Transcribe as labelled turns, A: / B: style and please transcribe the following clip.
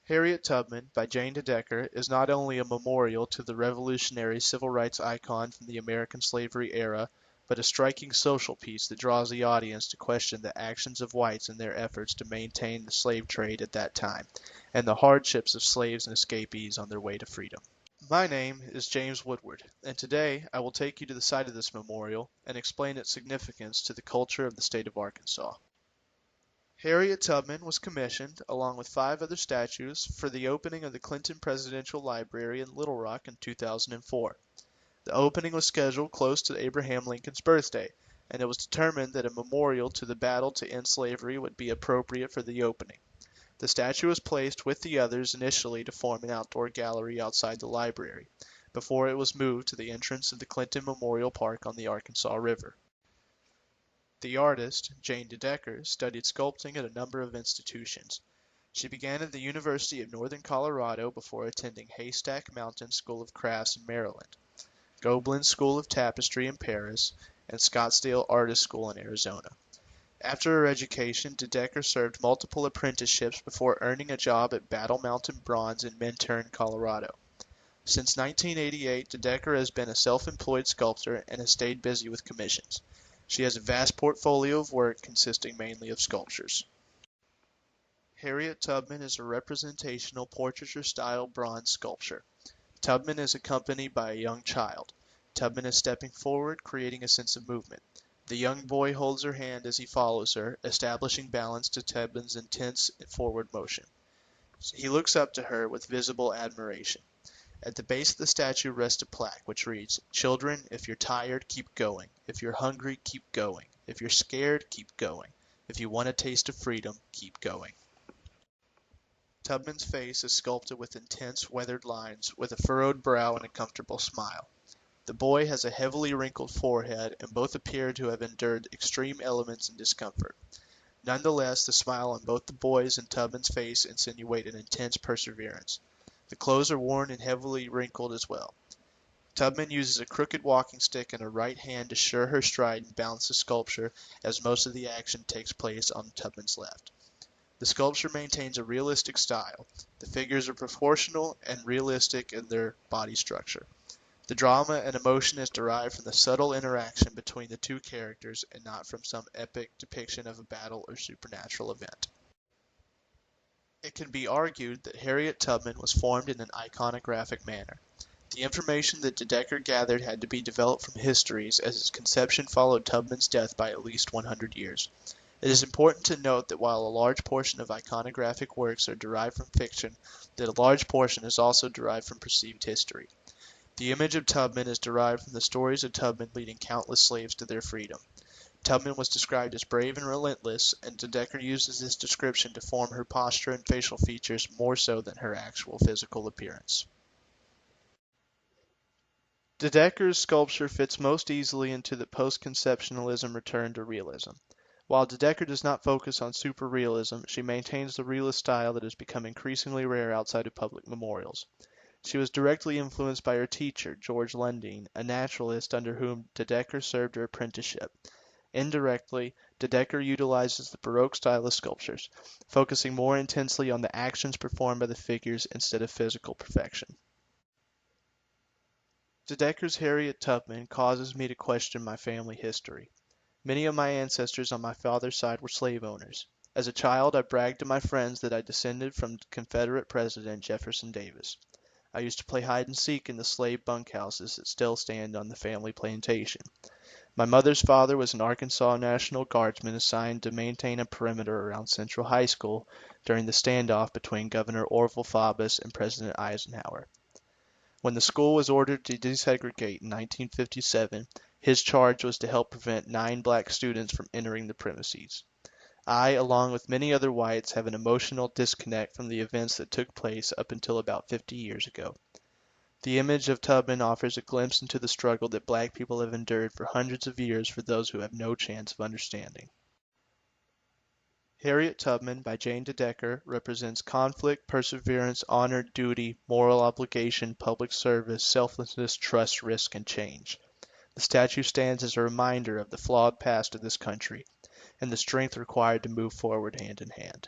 A: Harriet Tubman by Jane DeDecker is not only a memorial to the revolutionary civil rights icon from the American slavery era, but a striking social piece that draws the audience to question the actions of whites in their efforts to maintain the slave trade at that time, and the hardships of slaves and escapees on their way to freedom. My name is James Woodward, and today I will take you to the site of this memorial and explain its significance to the culture of the state of Arkansas. Harriet Tubman was commissioned, along with 5 other statues, for the opening of the Clinton Presidential Library in Little Rock in 2004. The opening was scheduled close to Abraham Lincoln's birthday, and it was determined that a memorial to the battle to end slavery would be appropriate for the opening. The statue was placed with the others initially to form an outdoor gallery outside the library, before it was moved to the entrance of the Clinton Memorial Park on the Arkansas River. The artist, Jane DeDecker, studied sculpting at a number of institutions. She began at the University of Northern Colorado before attending Haystack Mountain School of Crafts in Maryland, Gobelin School of Tapestry in Paris, and Scottsdale Artist School in Arizona. After her education, DeDecker served multiple apprenticeships before earning a job at Battle Mountain Bronze in Minturn, Colorado. Since 1988, DeDecker has been a self-employed sculptor and has stayed busy with commissions. She has a vast portfolio of work consisting mainly of sculptures. Harriet Tubman is a representational portraiture-style bronze sculpture. Tubman is accompanied by a young child. Tubman is stepping forward, creating a sense of movement. The young boy holds her hand as he follows her, establishing balance to Tubman's intense forward motion. He looks up to her with visible admiration. At the base of the statue rests a plaque which reads, "Children, if you're tired, keep going. If you're hungry, keep going. If you're scared, keep going. If you want a taste of freedom, keep going." Tubman's face is sculpted with intense, weathered lines, with a furrowed brow and a comfortable smile. The boy has a heavily wrinkled forehead, and both appear to have endured extreme elements and discomfort. Nonetheless, the smile on both the boy's and Tubman's face insinuate an intense perseverance. The clothes are worn and heavily wrinkled as well. Tubman uses a crooked walking stick in her right hand to assure her stride and balance the sculpture, as most of the action takes place on Tubman's left. The sculpture maintains a realistic style. The figures are proportional and realistic in their body structure. The drama and emotion is derived from the subtle interaction between the two characters and not from some epic depiction of a battle or supernatural event. It can be argued that Harriet Tubman was formed in an iconographic manner. The information that DeDecker gathered had to be developed from histories, as its conception followed Tubman's death by at least 100 years. It is important to note that while a large portion of iconographic works are derived from fiction, that a large portion is also derived from perceived history. The image of Tubman is derived from the stories of Tubman leading countless slaves to their freedom. Tubman was described as brave and relentless, and DeDecker uses this description to form her posture and facial features more so than her actual physical appearance. DeDecker's sculpture fits most easily into the post-conceptualism return to realism. While DeDecker does not focus on super-realism, she maintains the realist style that has become increasingly rare outside of public memorials. She was directly influenced by her teacher, George Lundeen, a naturalist under whom DeDecker served her apprenticeship. Indirectly, DeDecker utilizes the Baroque style of sculptures, focusing more intensely on the actions performed by the figures instead of physical perfection. DeDecker's Harriet Tubman causes me to question my family history. Many of my ancestors on my father's side were slave owners. As a child, I bragged to my friends that I descended from Confederate President Jefferson Davis. I used to play hide and seek in the slave bunkhouses that still stand on the family plantation. My mother's father was an Arkansas National Guardsman assigned to maintain a perimeter around Central High School during the standoff between Governor Orville Faubus and President Eisenhower. When the school was ordered to desegregate in 1957, his charge was to help prevent 9 black students from entering the premises. I, along with many other whites, have an emotional disconnect from the events that took place up until about 50 years ago. The image of Tubman offers a glimpse into the struggle that black people have endured for hundreds of years for those who have no chance of understanding. Harriet Tubman by Jane DeDecker represents conflict, perseverance, honor, duty, moral obligation, public service, selflessness, trust, risk, and change. The statue stands as a reminder of the flawed past of this country and the strength required to move forward hand in hand.